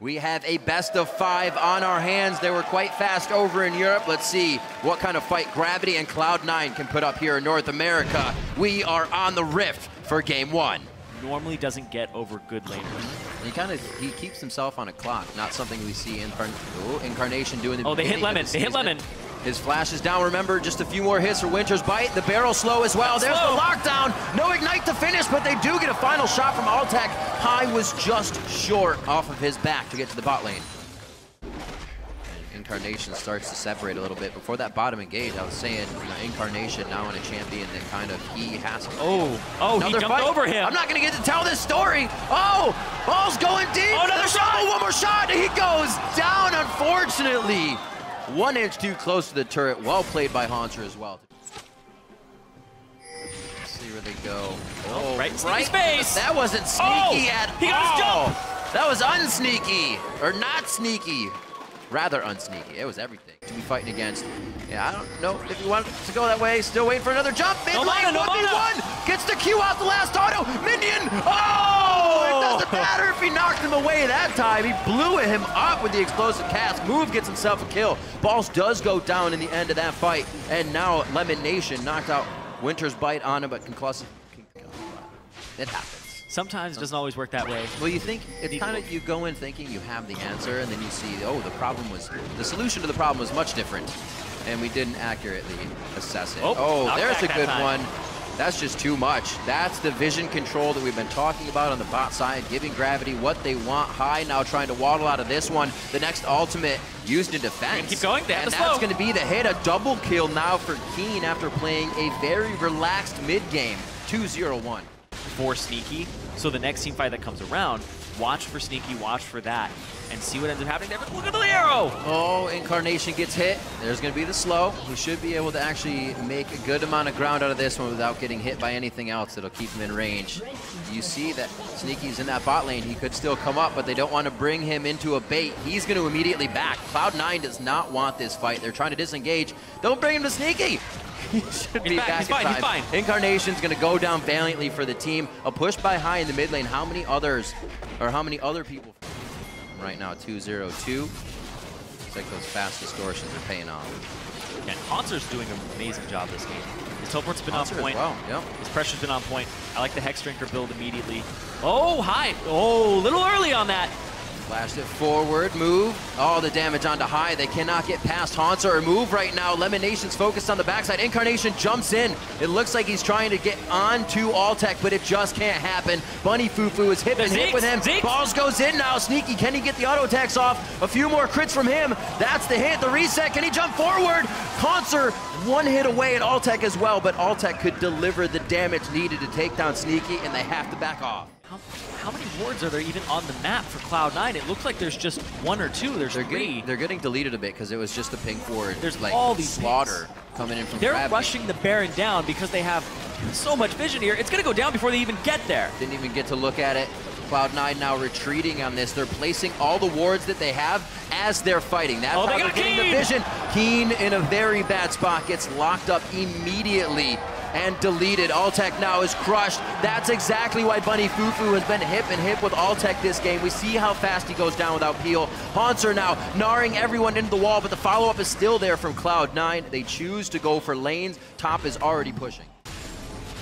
We have a best of 5 on our hands. They were quite fast over in Europe. Let's see what kind of fight Gravity and Cloud9 can put up here in North America. We are on the Rift for game 1. Normally doesn't get over good laners. He keeps himself on a clock, not something we see in Incarnation doing. Oh, they hit Lemon. They hit Lemon. His flash is down. Remember, just a few more hits for Winter's Bite. The barrel slow as well. There's the lockdown. No ignite to finish, but they do get a final shot from Altec. High was just short off of his back to get to the bot lane. Incarnation starts to separate a little bit. Before that bottom engage, I was saying Incarnation now in a champion that kind of he has to. Oh, he jumped over him. I'm not going to get to tell this story. Oh, ball's going deep. Oh, another shot. Oh, one more shot. He goes down, unfortunately. 1 inch too close to the turret. Well played by Haunter as well. Let's see where they go. Oh, right space. That wasn't sneaky at he got his all. jump. That was unsneaky, or not sneaky. Rather unsneaky. It was everything to be fighting against. Yeah, I don't know if you want to go that way. Still waiting for another jump. Mid lane, 1v1. Gets the Q off the last auto. Minion. Oh! It doesn't matter if he knocked him away that time. He blew him up with the explosive cast. Move gets himself a kill. Balls does go down in the end of that fight. And now Lemon Nation knocked out Winter's Bite on him, but conclusive. It happens. Sometimes it doesn't always work that way. Well, you think, it's kind of, you go in thinking you have the answer, and then you see, oh, the solution to the problem was much different, and we didn't accurately assess it. Oh, there's a good one. That's just too much. That's the vision control that we've been talking about on the bot side, giving Gravity what they want. High now trying to waddle out of this one. The next ultimate used in defense. Keep going, and that's going to be the hit. A double kill now for Keen after playing a very relaxed mid-game. 2-0-1. For Sneaky, so the next team fight that comes around, watch for Sneaky, watch for that, and see what ends up happening there. But look at the arrow! Oh, Incarnation gets hit. There's going to be the slow. He should be able to actually make a good amount of ground out of this one without getting hit by anything else that'll keep him in range. You see that Sneaky's in that bot lane. He could still come up, but they don't want to bring him into a bait. He's going to immediately back. Cloud9 does not want this fight. They're trying to disengage. Don't bring him to Sneaky! He should be back in time. He's fine. Incarnation's going to go down valiantly for the team. A push by High in the mid lane. How many other people right now? 2-0-2. Looks like those fast distortions are paying off. Yeah, Haunter's doing an amazing job this game. His teleport's been on point. Well. Yep. His pressure's been on point. I like the Hex Drinker build immediately. Oh, High. Oh, a little early on that. Flashed it forward, move. All the damage onto High. They cannot get past Haunter or move right now. Lemon Nation's focused on the backside. Incarnation jumps in. It looks like he's trying to get onto Altec, but it just can't happen. Bunny Fufu is hip and hit with him. Balls goes in now. Sneaky, can he get the auto attacks off? A few more crits from him. That's the hit, the reset. Can he jump forward? Haunter, one hit away at Altec as well, but Altec could deliver the damage needed to take down Sneaky, and they have to back off. How many wards are there even on the map for Cloud9? It looks like there's just 1 or 2. There's 3. They're getting deleted a bit because it was just a ping forward. There's like all these slaughter coming in from They're Gravity. rushing the Baron down because they have so much vision here. It's going to go down before they even get there. Didn't even get to look at it. Cloud9 now retreating on this. They're placing all the wards that they have as they're fighting. That's how they're getting the vision. Keen in a very bad spot, gets locked up immediately and deleted. Altec now is crushed. That's exactly why Bunny Fufu has been hip and hip with Altec this game. We see how fast he goes down without peel. Haunter now gnawing everyone into the wall, but the follow-up is still there from Cloud9. They choose to go for lanes. Top is already pushing.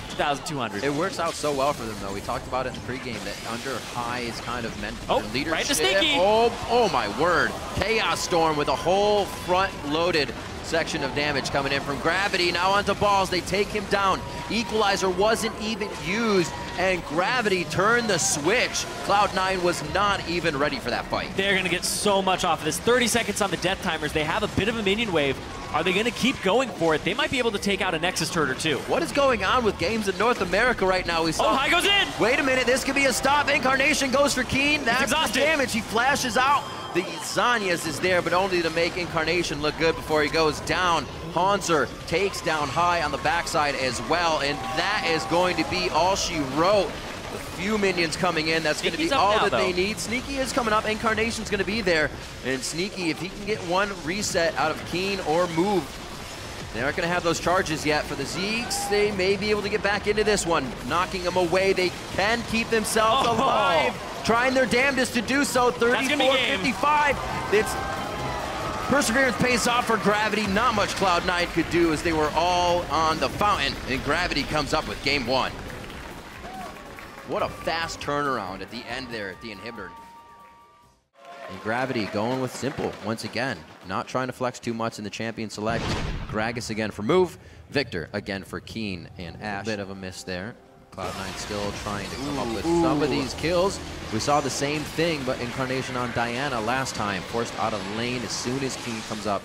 2,200. It works out so well for them, though. We talked about it in the pregame that under High is kind of meant for leadership. Right to Sneaky. Oh my word. Chaos Storm with a whole front-loaded section of damage coming in from Gravity. Now onto Balls. They take him down. Equalizer wasn't even used, and Gravity turned the switch. Cloud9 was not even ready for that fight. They're going to get so much off of this. 30 seconds on the death timers. They have a bit of a minion wave. Are they going to keep going for it? They might be able to take out a Nexus turret or two. What is going on with games in North America right now? We saw. Oh, High goes in! Wait a minute, this could be a stop. Incarnation goes for Keen. That's the damage. He flashes out. The Zanyas is there, but only to make Incarnation look good before he goes down. Haunter takes down High on the backside as well, and that is going to be all she wrote. A few minions coming in. That's going to be all that they need. Sneaky is coming up. Incarnation's going to be there. And Sneaky, if he can get one reset out of Keen or move, they aren't going to have those charges yet for the Zeeks. They may be able to get back into this one. Knocking them away. They can keep themselves alive. trying their damnedest to do so. 34-55. It's Perseverance pays off for Gravity. Not much Cloud9 could do as they were all on the fountain, and Gravity comes up with game 1. What a fast turnaround at the end there at the inhibitor. And Gravity going with simple once again. Not trying to flex too much in the champion select. Gragas again for move. Victor again for Keen and Ash. Bit of a miss there. Cloud9 still trying to come up with some of these kills. We saw the same thing, but Incarnation on Diana last time. Forced out of lane as soon as Keen comes up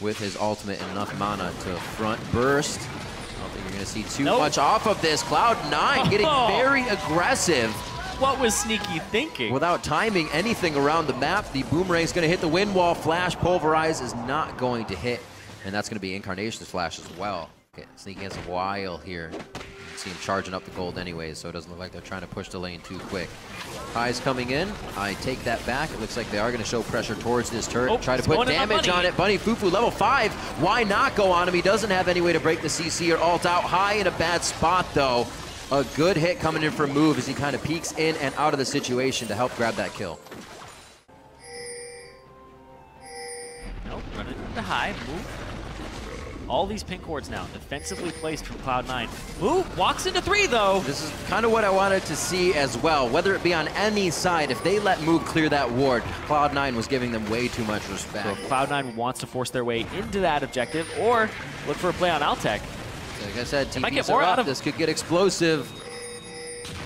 with his ultimate and enough mana to front burst. I don't think you're going to see too much off of this. Cloud9 getting very aggressive. What was Sneaky thinking? Without timing anything around the map, the boomerang's going to hit the wind wall. Flash Pulverize is not going to hit, and that's going to be Incarnation's flash as well. Okay, Sneaky has a while here. See him charging up the gold anyways, so it doesn't look like they're trying to push the lane too quick. High's coming in. I take that back. It looks like they are going to show pressure towards this turret. Try to put damage on it. Bunny Fufu, level 5. Why not go on him? He doesn't have any way to break the CC or ult out. High in a bad spot, though. A good hit coming in from Move as he kind of peeks in and out of the situation to help grab that kill. Nope, running into High. Move. All these pink wards now, defensively placed from Cloud9. Move walks into 3, though. This is kind of what I wanted to see as well. Whether it be on any side, if they let Move clear that ward, Cloud9 was giving them way too much respect. So if Cloud9 wants to force their way into that objective, or look for a play on Altec. Like I said, TPs are up. This could get explosive.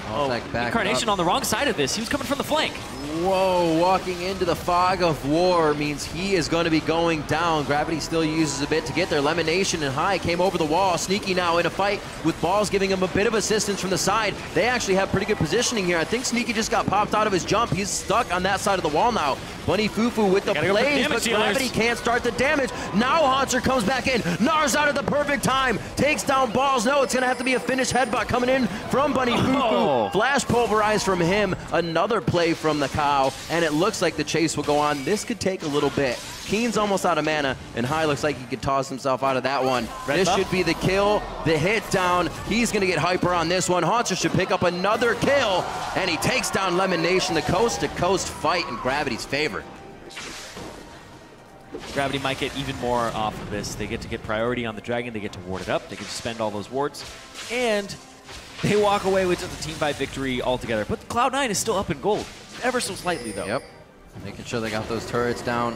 Incarnation on the wrong side of this. He was coming from the flank. Whoa, walking into the fog of war means he is going to be going down. Gravity still uses a bit to get there. Lemonation and High came over the wall. Sneaky now in a fight with Balls giving him a bit of assistance from the side. They actually have pretty good positioning here. I think Sneaky just got popped out of his jump. He's stuck on that side of the wall now. Bunny Fufu with the plays, but Gravity can't start the damage. Now Haunter comes back in. Nars out at the perfect time. Takes down Balls. No, it's going to have to be a finish headbutt coming in from Bunny Fufu. Flash Pulverize from him. Another play from the Cow, and it looks like the chase will go on. This could take a little bit. Keen's almost out of mana, and High looks like he could toss himself out of that one. This should be the kill, the hit down. He's going to get hyper on this one. Haunter should pick up another kill, and he takes down Lemonation. The coast-to-coast fight in Gravity's favor. Gravity might get even more off of this. They get to get priority on the Dragon. They get to ward it up. They get to spend all those wards, and they walk away with just a team fight victory altogether. But Cloud9 is still up in gold, ever so slightly, though. Yep. Making sure they got those turrets down.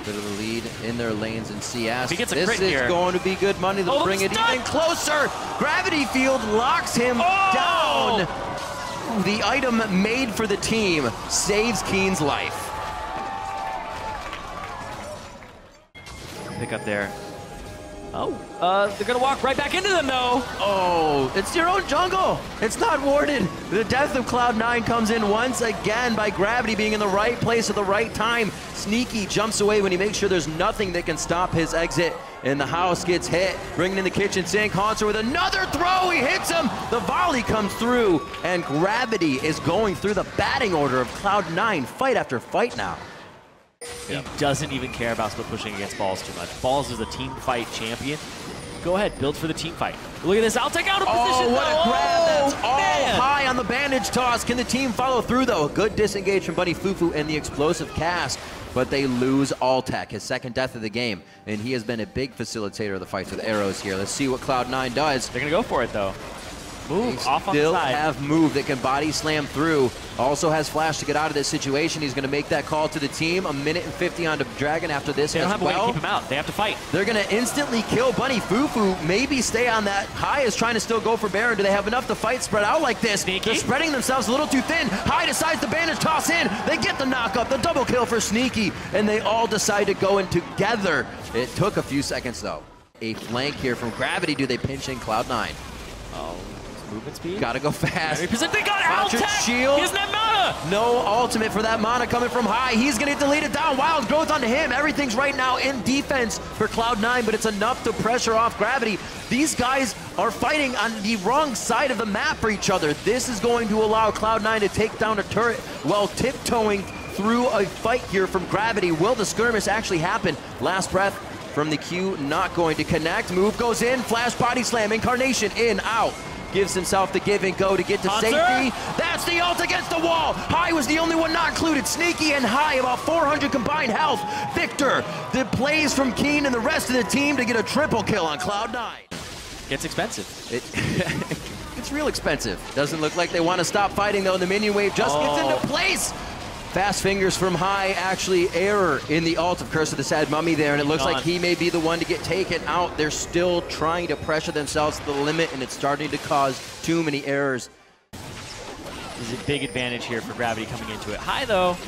Bit of the lead in their lanes in CS. He gets a this crit is here. Going to be good money. They'll bring it even closer. Gravity Field locks him down. The item made for the team saves Keen's life. Pick up there. They're gonna walk right back into them, though. Oh, it's your own jungle. It's not warded. The death of Cloud9 comes in once again by Gravity being in the right place at the right time. Sneaky jumps away when he makes sure there's nothing that can stop his exit. And the house gets hit, bringing in the kitchen sink. Haunter with another throw. He hits him. The volley comes through, and Gravity is going through the batting order of Cloud9 fight after fight now. He doesn't even care about split pushing against Balls too much. Balls is a team fight champion. Go ahead, build for the team fight. Look at this, I'll take out a position. Oh, what a grab. That's all High on the bandage toss. Can the team follow through, though? Good disengage from Bunny Fufu and the explosive cast, but they lose Altec, his second death of the game, and he has been a big facilitator of the fights with arrows here. Let's see what Cloud9 does. They're going to go for it, though. Move off on the Still side. have Move that can body slam through. Also has Flash to get out of this situation. He's going to make that call to the team. A minute and 50 onto Dragon after this. They don't have a way to keep him out. They have to fight. They're going to instantly kill Bunny Fufu. Maybe stay on that. High is trying to still go for Baron. Do they have enough to fight spread out like this? Sneaky. They're spreading themselves a little too thin. High decides the bandage toss in. They get the knockup, the double kill for Sneaky, and they all decide to go in together. It took a few seconds, though. A flank here from Gravity. Do they pinch in Cloud9? Oh. Movement speed. Gotta go fast. They got Altec. Shield. He doesn't have mana. No ultimate for that mana coming from High. He's gonna get deleted down. Wild growth onto him. Everything's right now in defense for Cloud9, but it's enough to pressure off Gravity. These guys are fighting on the wrong side of the map for each other. This is going to allow Cloud9 to take down a turret while tiptoeing through a fight here from Gravity. Will the skirmish actually happen? Last breath from the Q, not going to connect. Move goes in. Flash body slam. Incarnation in, out. gives himself the give and go to get to safety. That's the ult against the wall. High was the only one not included. Sneaky and High, about 400 combined health. Victor, the plays from Keen and the rest of the team to get a triple kill on Cloud9. It's expensive. It's real expensive. Doesn't look like they want to stop fighting though. The minion wave just gets into place. Fast fingers from High, actually error in the ult of Curse of the Sad Mummy there, and it looks like he may be the one to get taken out. They're still trying to pressure themselves to the limit, and it's starting to cause too many errors. This is a big advantage here for Gravity coming into it. High though.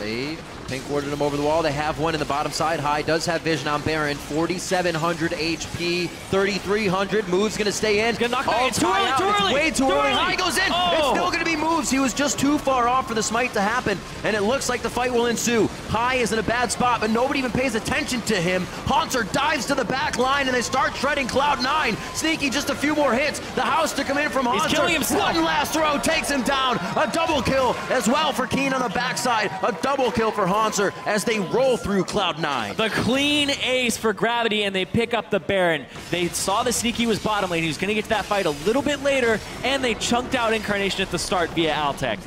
They pink warded him over the wall. They have one in the bottom side. High does have vision on Baron. 4,700 HP, 3,300. Move's gonna stay in. He's gonna knock back. It's too early, too early. It's way too early. High goes in. It's still gonna be moves. He was just too far off for the smite to happen, and it looks like the fight will ensue. High is in a bad spot, but nobody even pays attention to him. Haunter dives to the back line, and they start shredding Cloud9. Sneaky, just a few more hits. The house to come in from Haunter. He's killing himself. One last throw takes him down. A double kill as well for Keen on the backside. A double kill for Haunter as they roll through Cloud9. The clean ace for Gravity, and they pick up the Baron. They saw the Sneaky was bottom lane. He was going to get to that fight a little bit later, and they chunked out Incarnation at the start via Altec.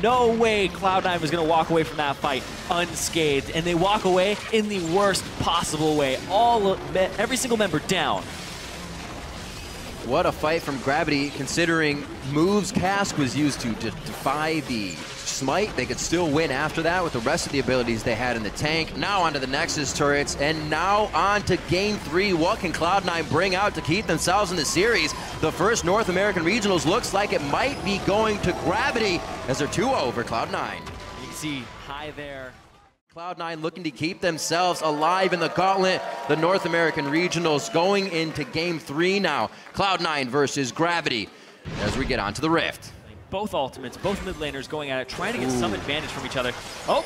No way Cloud9 was going to walk away from that fight unscathed, and they walk away in the worst possible way. Every single member down. What a fight from Gravity, considering Move's cask was used to defy the smite. They could still win after that with the rest of the abilities they had in the tank. Now onto the Nexus turrets, and now on to Game 3. What can Cloud9 bring out to keep themselves in the series? The first North American Regionals looks like it might be going to Gravity as they're 2-0 over Cloud9. You can see High there. Cloud9 looking to keep themselves alive in the gauntlet. The North American Regionals going into Game 3 now. Cloud9 versus Gravity as we get onto the Rift. Both ultimates, both mid laners going at it, trying to get some advantage from each other. Oh,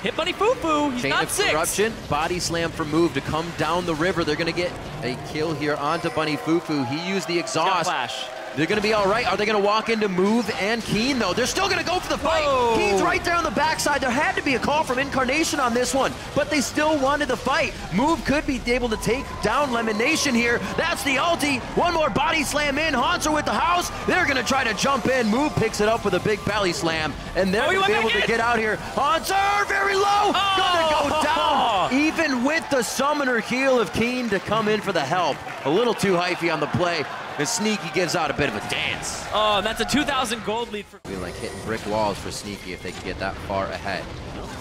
hit Bunny Fufu, he's not six. Corruption, body slam from Move to come down the river. They're gonna get a kill here onto Bunny Fufu. He used the exhaust. Flash. They're going to be all right. Are they going to walk into Move and Keen, though? They're still going to go for the fight. Whoa. Keen's right there on the backside. There had to be a call from Incarnation on this one, but they still wanted the fight. Move could be able to take down Lemon Nation here. That's the ulti. One more body slam in. Haunter with the house. They're going to try to jump in. Move picks it up with a big belly slam, and they're going to be able to get out here. Haunter, very low. Going to go down, even with the summoner heal of Keen to come in for the help. A little too hyphy on the play. And Sneaky gives out a bit of a dance. Oh, and that's a 2,000 gold lead for... Be like hitting brick walls for Sneaky if they can get that far ahead.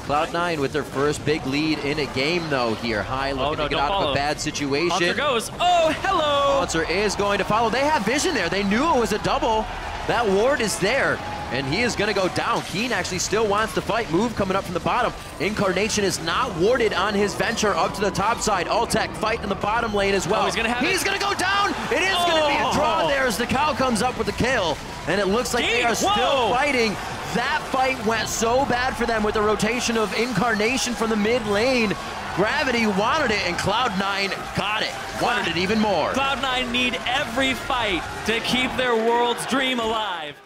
Cloud9 with their first big lead in a game, though, here. High looking to get out of a bad situation. Haunter goes. Oh, hello! Haunter is going to follow. They have vision there. They knew it was a double. That ward is there, and he is going to go down. Keen actually still wants to fight. Move coming up from the bottom. Incarnation is not warded on his venture up to the top side. Altec fight in the bottom lane as well. Oh, he's going to go down. It is going to be a draw there as the cow comes up with the kill, and it looks like they are still fighting. That fight went so bad for them with the rotation of Incarnation from the mid lane. Gravity wanted it, and Cloud9 got it. Wanted it even more. Cloud9 need every fight to keep their world's dream alive.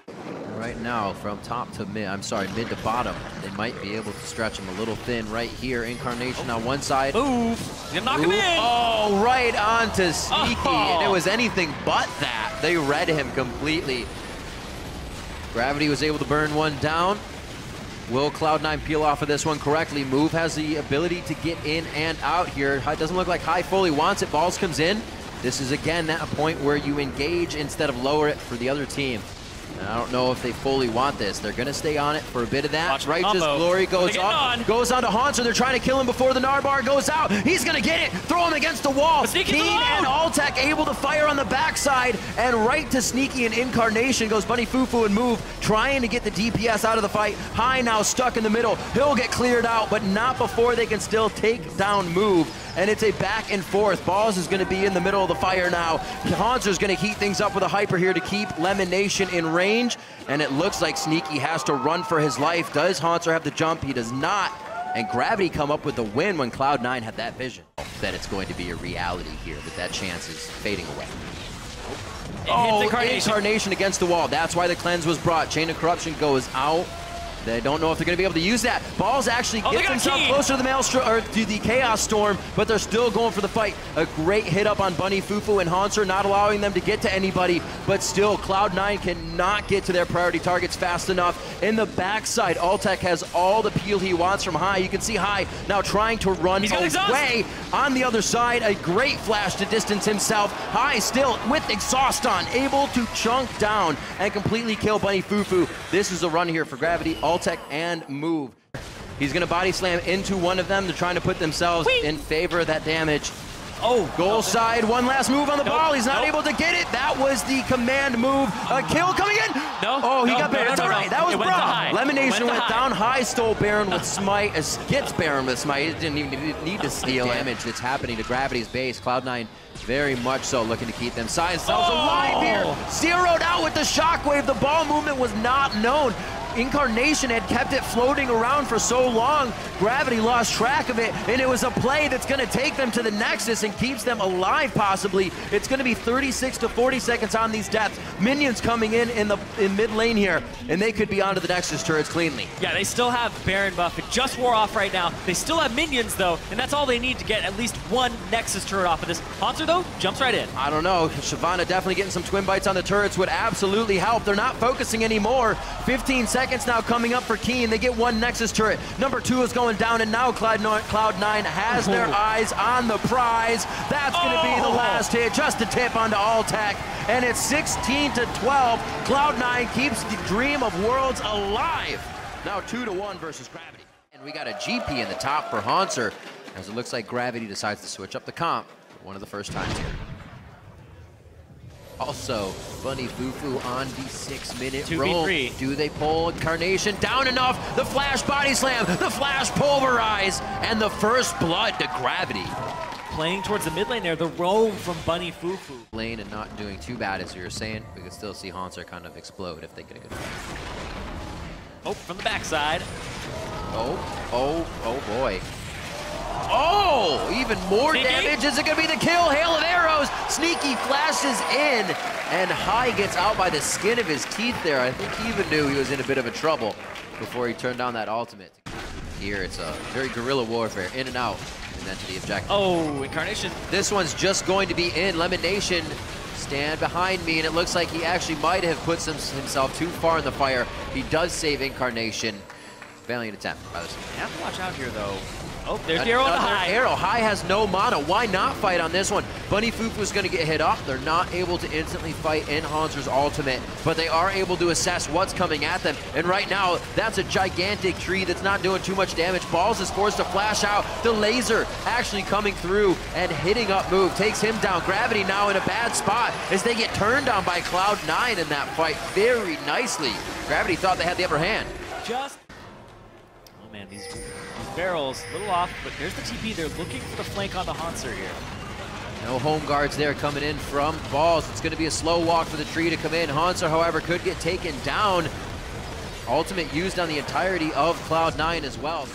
Right now, from top to mid, mid to bottom, they might be able to stretch him a little thin right here. Incarnation on one side. Move. He's gonna knock him in. Oh, right onto Sneaky. And it was anything but that. They read him completely. Gravity was able to burn one down. Will Cloud9 peel off of this one correctly? Move has the ability to get in and out here. It doesn't look like High fully wants it. Balls comes in. This is, again, at a point where you engage instead of lower it for the other team. And I don't know if they fully want this. They're going to stay on it for a bit of that. Watch Righteous Glory goes up, goes on to Haunter. They're trying to kill him before the Narbar goes out. He's going to get it. Throw him against the wall. Keen and Altec able to fire on the backside, and right to Sneaky and Incarnation goes Bunny Fufu and Move, trying to get the DPS out of the fight. High now stuck in the middle. He'll get cleared out, but not before they can still take down Move. And it's a back and forth. Balls is going to be in the middle of the fire now. Haunter's going to heat things up with a hyper here to keep Lemon Nation in range. And it looks like Sneaky has to run for his life. Does Haunter have the jump? He does not. And Gravity come up with the win when Cloud9 had that vision. That it's going to be a reality here, that chance is fading away. Oh, Incarnation against the wall. That's why the cleanse was brought. Chain of Corruption goes out. They don't know if they're going to be able to use that. Balls actually gets himself closer to the Maelstrom, or to the Chaos Storm, but they're still going for the fight. A great hit up on Bunny Fufu and Hanser, not allowing them to get to anybody, but still Cloud9 cannot get to their priority targets fast enough. In the backside, Altec has all the peel he wants from High. You can see High now trying to run away on the other side. A great flash to distance himself. High still with exhaust on, able to chunk down and completely kill Bunny Fufu. This is a run here for Gravity, Altec, and Move. He's going to body slam into one of them. They're trying to put themselves in favor of that damage. Oh, goal side, one last move on the ball. He's not able to get it. That was the command move. A kill coming in. He got Baron. It's all right. That was Braum. Lemonation went down. High stole Baron with Smite. Gets Baron with Smite. He didn't even need to steal. Damage that's happening to Gravity's base. Cloud9 very much so looking to keep themselves alive here. Zeroed out with the shockwave. The ball movement was not known. Incarnation had kept it floating around for so long, Gravity lost track of it, and it was a play that's going to take them to the Nexus and keeps them alive possibly. It's going to be 36 to 40 seconds on these deaths. Minions coming in mid lane here, and they could be onto the Nexus turrets cleanly. Yeah, they still have Baron buff. It just wore off right now. They still have minions, though, and that's all they need to get at least one Nexus turret off of this. Hanser, though, jumps right in. I don't know. Shyvana definitely getting some twin bites on the turrets would absolutely help. They're not focusing anymore. 15 seconds now coming up for Keen. They get one Nexus turret. Number 2 is going down, and now Cloud9 has their eyes on the prize. That's going to be the last hit. Just a tip onto Altec, and it's 16 to 12. Cloud9 keeps the dream of worlds alive. Now 2-1 versus Gravity. And we got a GP in the top for Hanser, as it looks like Gravity decides to switch up the comp for one of the first times here. Also, Bunny Fufu on the 6-minute roll. Do they pull Incarnation down enough? The flash body slam, the flash pulverize, and the first blood to Gravity. Playing towards the mid lane there, the roam from Bunny Fufu. Lane and not doing too bad, as you were saying. We could still see Hanser kind of explode if they get a good fight. Oh, from the backside. Oh boy. Oh, even more damage. Is it going to be the kill? Hail of arrows. Sneaky flashes in, and High gets out by the skin of his teeth there. I think he even knew he was in a bit of a trouble before he turned down that ultimate. Here, it's a very guerrilla warfare, in and out, and then to the objective. Oh, Incarnation. This one's just going to be in. Lemonation, stand behind me, and it looks like he actually might have put himself too far in the fire. He does save Incarnation. Valiant attempt by the team. You have to watch out here, though. Oh, there's the arrow on the High. Arrow. High has no mana. Why not fight on this one? Bunny Fufu's going to get hit up. They're not able to instantly fight in Hanser's ultimate, but they are able to assess what's coming at them. And right now, that's a gigantic tree that's not doing too much damage. Balls is forced to flash out. The laser actually coming through and hitting up Move. Takes him down. Gravity now in a bad spot as they get turned on by Cloud9 in that fight very nicely. Gravity thought they had the upper hand. Oh man, these barrels, a little off, but there's the TP. They're looking for the flank on the Hanser here. No home guards there coming in from Balls. It's going to be a slow walk for the tree to come in. Hanser, however, could get taken down. Ultimate used on the entirety of Cloud9 as well.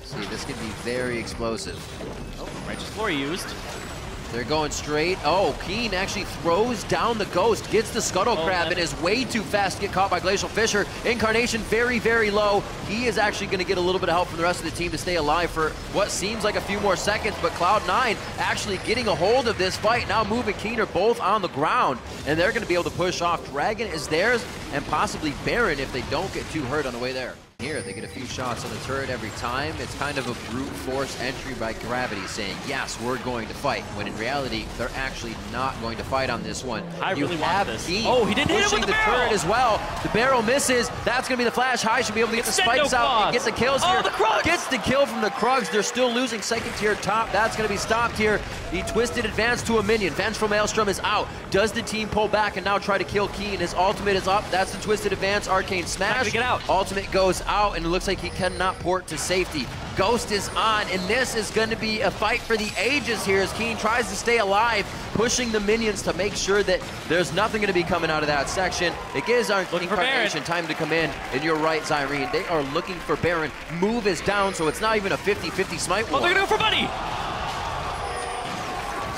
See, this can be very explosive. Oh, Righteous Glory used. They're going straight. Oh, Keen actually throws down the Ghost, gets the Scuttle Crab, and is way too fast to get caught by Glacial Fissure. Incarnation very, very low. He is actually going to get a little bit of help from the rest of the team to stay alive for what seems like a few more seconds, but Cloud9 actually getting a hold of this fight. Now Move and Keen are both on the ground, and they're going to be able to push off. Dragon is theirs, and possibly Baron if they don't get too hurt on the way there. Here, they get a few shots on the turret every time. It's kind of a brute force entry by Gravity saying, yes, we're going to fight, when in reality, they're actually not going to fight on this one. I really want this. Oh, he didn't hit it with the barrel. Turret as well. The barrel misses. That's going to be the flash. High should be able to get the spikes out and get the kills here. The Krugs! Gets the kill from the Krugs. They're still losing second tier top. That's going to be stopped here. The twisted advance to a minion. Vengeful Maelstrom is out. Does the team pull back and now try to kill Keen? His ultimate is up. That's the twisted advance. Arcane Smash. Get out. Ultimate goes out, and it looks like he cannot port to safety. Ghost is on, and this is going to be a fight for the ages here as Keen tries to stay alive, pushing the minions to make sure that there's nothing going to be coming out of that section. It gives our Incarnation time to come in, and you're right, Zyrene. They are looking for Baron. Move is down, so it's not even a 50-50 smite war. Oh, they're going to go for Bunny!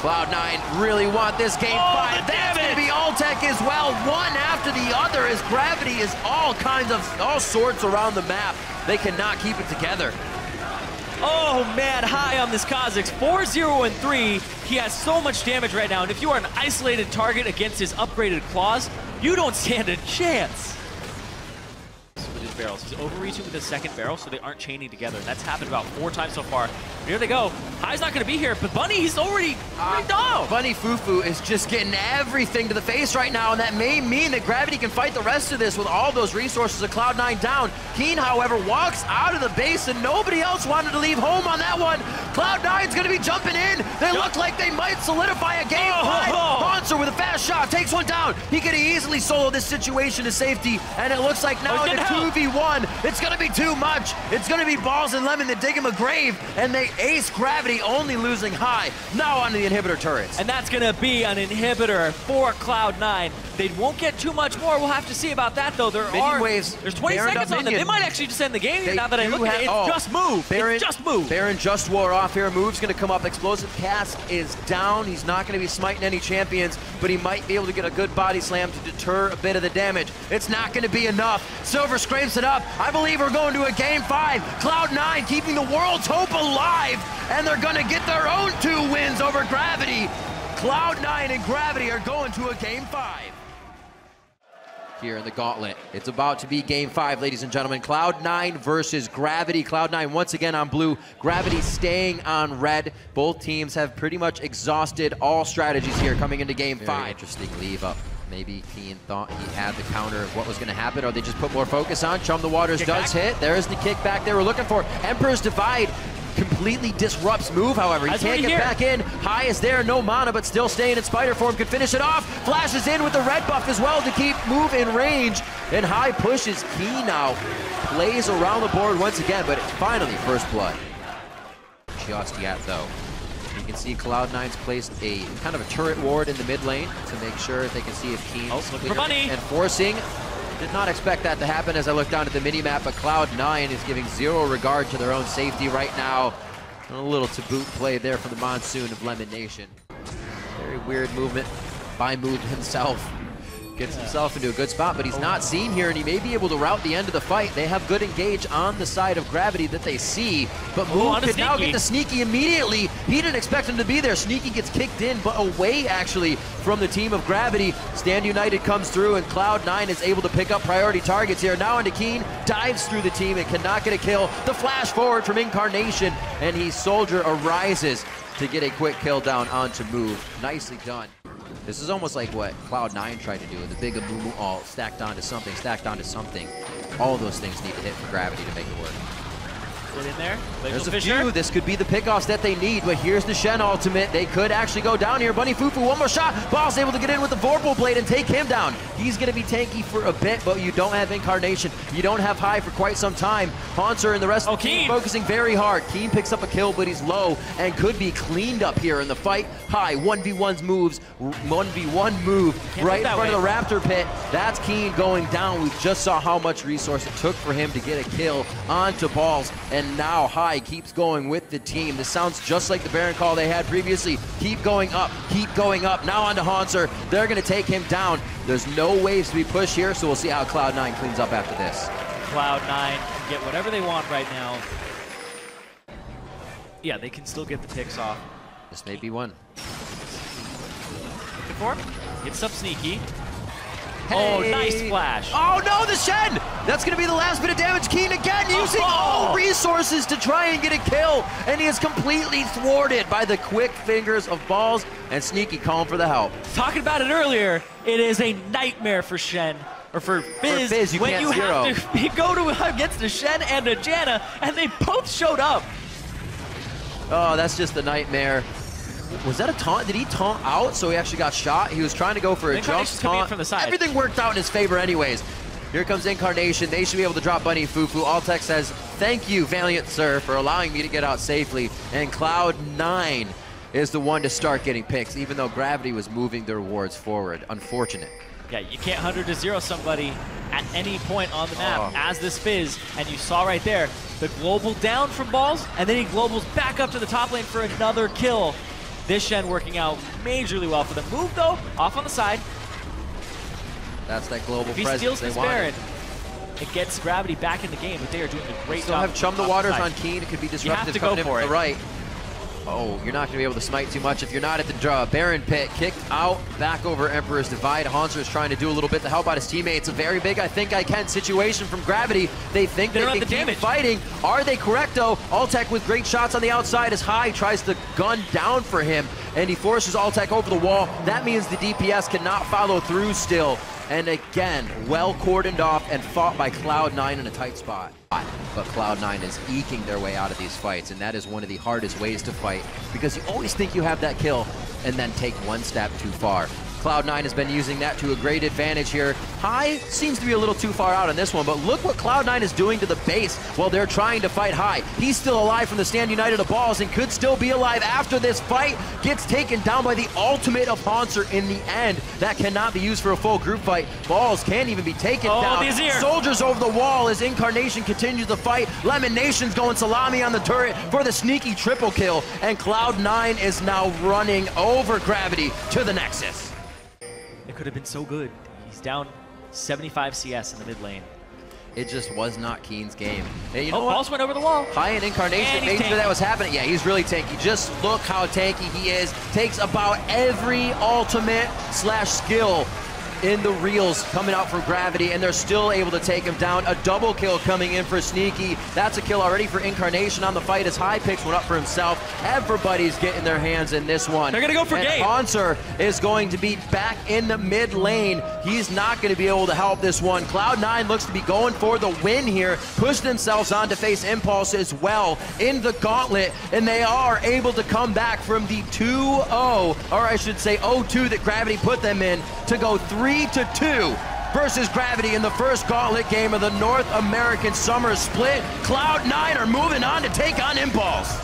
Cloud9 really want this game 5. That's going to be Altec as well. One after the other as Gravity is all sorts around the map. They cannot keep it together. Oh man, high on this Kha'Zix, 4-0-3. He has so much damage right now, and if you are an isolated target against his upgraded claws, you don't stand a chance. With his barrels, he's overreaching with his second barrel, so they aren't chaining together. And that's happened about 4 times so far. Here they go. High's not going to be here, but Bunny, he's already down. Bunny Fufu is just getting everything to the face right now, and that may mean that Gravity can fight the rest of this with all those resources of Cloud9 down. Keen, however, walks out of the base, and nobody else wanted to leave home on that one. Cloud9's going to be jumping in. They look like they might solidify a game 5. Monster with a fast shot takes one down. He could easily solo this situation to safety, and it looks like now in a 2v1, it's going to be too much. It's going to be Balls and Lemon that dig him a grave, and they ace Gravity, only losing High. Now onto the inhibitor turrets. And that's going to be an inhibitor for Cloud9. They won't get too much more. We'll have to see about that, though. There's 20 seconds on them. They might actually just end the game here now that I look at it. It's just move. It's just move. Baron just wore off here. Move's going to come up. Explosive Cast is down. He's not going to be smiting any champions, but he might be able to get a good body slam to deter a bit of the damage. It's not going to be enough. Silver scrapes it up. I believe we're going to a game 5. Cloud9 keeping the world's hope alive, and they're going to get their own 2 wins over Gravity. Cloud9 and Gravity are going to a game 5. Here in the gauntlet, it's about to be game 5, ladies and gentlemen. Cloud9 versus Gravity. Cloud9 once again on blue, Gravity staying on red. Both teams have pretty much exhausted all strategies here coming into game 5. Very interesting leave up. Maybe Keen thought he had the counter of what was going to happen, or they just put more focus on. Chum the Waters does hit. There's the kickback they were looking for. Emperor's Divide completely disrupts Move, however. He can't get back in. High is there, no mana, but still staying in Spider form. Could finish it off. Flashes in with the red buff as well to keep Move in range. And High pushes. Key now plays around the board once again, but it's finally first blood. Just yet, though. You can see Cloud9's placed a kind of a turret ward in the mid lane to make sure they can see if Keen's enforcing. Did not expect that to happen as I look down at the mini-map, but Cloud9 is giving zero regard to their own safety right now. A little to boot play there from the Monsoon of Lemon Nation. Very weird movement by Move himself. Gets himself into a good spot, but he's not seen here, and he may be able to route the end of the fight. They have good engage on the side of Gravity that they see, but Move could now get to Sneaky immediately. He didn't expect him to be there. Sneaky gets kicked in, but away actually from the team of Gravity. Stand United comes through, and Cloud9 is able to pick up priority targets here. Now into Keen, dives through the team and cannot get a kill. The flash forward from Incarnation, and he Soldier arises to get a quick kill down onto Move. Nicely done. This is almost like what Cloud9 tried to do, the big Amumu all stacked onto something, All those things need to hit for Gravity to make it work. Get in there. There's a few. This could be the pickoffs that they need, but here's the Shen ultimate. They could actually go down here. Bunny Fufu, one more shot. Ball's able to get in with the Vorpal Blade and take him down. He's going to be tanky for a bit, but you don't have Incarnation. You don't have High for quite some time. Haunter and the rest of the team focusing very hard. Keen picks up a kill, but he's low and could be cleaned up here in the fight. High 1v1 moves, 1v1 move right in front of the Raptor pit. That's Keen going down. We just saw how much resource it took for him to get a kill onto Balls, and now High keeps going with the team. This sounds just like the Baron call they had previously. Keep going up, keep going up. Now onto Haunter. They're going to take him down. There's no waves to be pushed here, so we'll see how Cloud9 cleans up after this. Cloud9 can get whatever they want right now. Yeah, they can still get the picks off. This may be one. Looking for him. Gets up Sneaky. Hey. Oh, nice flash. Oh no, the Shen! That's gonna be the last bit of damage. Keen again using all resources to try and get a kill, and he is completely thwarted by the quick fingers of Balls, and Sneaky calling for the help. Talking about it earlier, it is a nightmare for Shen. Or for Fizz, when you have to go against a Shen and a Janna, and they both showed up. Oh, that's just a nightmare. Was that a taunt? Did he taunt out so he actually got shot? He was trying to go for a jump taunt. From the side. Everything worked out in his favor anyways. Here comes Incarnation. They should be able to drop Bunny Fufu. Altec says, thank you, Valiant Sir, for allowing me to get out safely. And Cloud9 is the one to start getting picks, even though Gravity was moving their wards forward. Unfortunate. Yeah, you can't 100-0 somebody at any point on the map as this Fizz, and you saw right there, the global down from Balls, and then he globals back up to the top lane for another kill. This Shen working out majorly well for them. Move, though, off on the side. That's that global If he presence steals they this wanted. Baron, it gets Gravity back in the game, but they are doing a great Still job. have Chum the Waters on Keen. It could be disruptive to go coming in for from it. the right. Oh, you're not going to be able to smite too much if you're not at the draw. Baron pit kicked out, back over Emperor's Divide. Haunter is trying to do a little bit to help out his teammates. A very big I think I can situation from Gravity. They think they can keep fighting. Are they correct though? Altec with great shots on the outside as High tries to gun down for him, and he forces Altec over the wall. That means the DPS cannot follow through still. And again, well cordoned off and fought by Cloud9 in a tight spot. But Cloud9 is eking their way out of these fights, and that is one of the hardest ways to fight, because you always think you have that kill and then take one step too far. Cloud9 has been using that to a great advantage here. High seems to be a little too far out on this one, but look what Cloud9 is doing to the base while they're trying to fight High. He's still alive from the Stand United of Balls and could still be alive after this fight. Gets taken down by the ultimate of Haunter in the end. That cannot be used for a full group fight. Balls can't even be taken down. Soldiers over the wall as Incarnation continues the fight. Lemon Nation's going salami on the turret for the sneaky triple kill, and Cloud9 is now running over Gravity to the Nexus. It could have been so good. He's down 75 CS in the mid lane. It just was not Keen's game. And you know Balls went over the wall. High and Incarnation made sure that was happening. Yeah, he's really tanky. Just look how tanky he is. Takes about every ultimate / skill in the reels coming out from Gravity, and they're still able to take him down. A double kill coming in for Sneaky. That's a kill already for Incarnation on the fight as High picks one up for himself. Everybody's getting their hands in this one. They're gonna go for game. Haunter is going to be back in the mid lane. He's not gonna be able to help this one. Cloud9 looks to be going for the win here. Push themselves on to face Impulse as well in the gauntlet, and they are able to come back from the 2-0, or I should say 0-2 that Gravity put them in, to go 3-2 versus Gravity in the first gauntlet game of the North American Summer Split. Cloud9 are moving on to take on Impulse.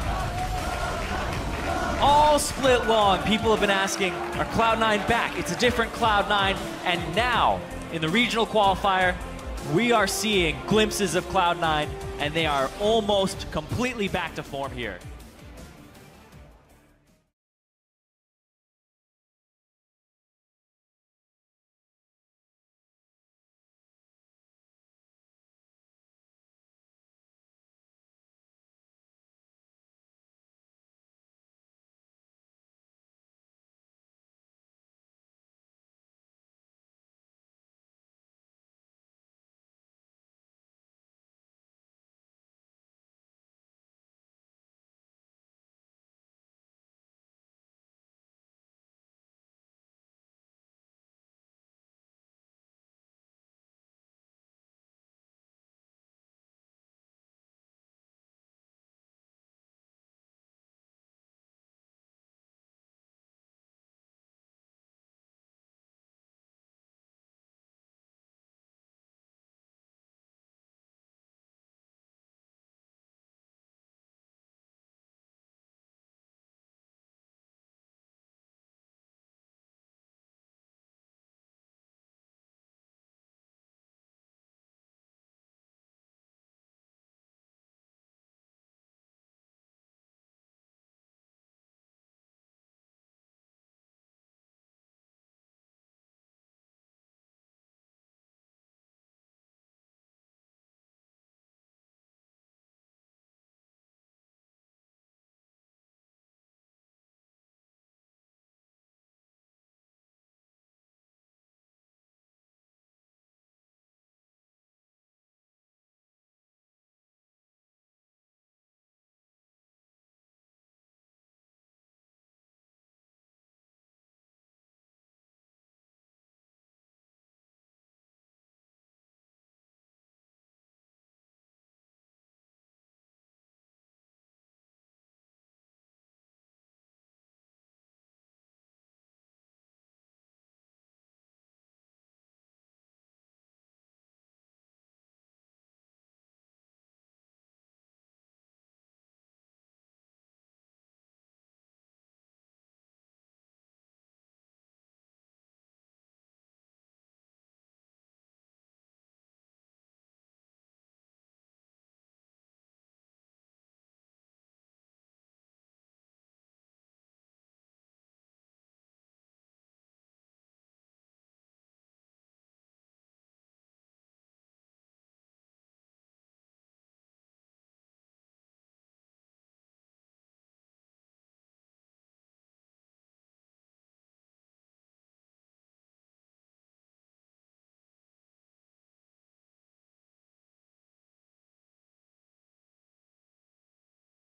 All split long, people have been asking, are Cloud9 back? It's a different Cloud9, and now, in the regional qualifier, we are seeing glimpses of Cloud9, and they are almost completely back to form here.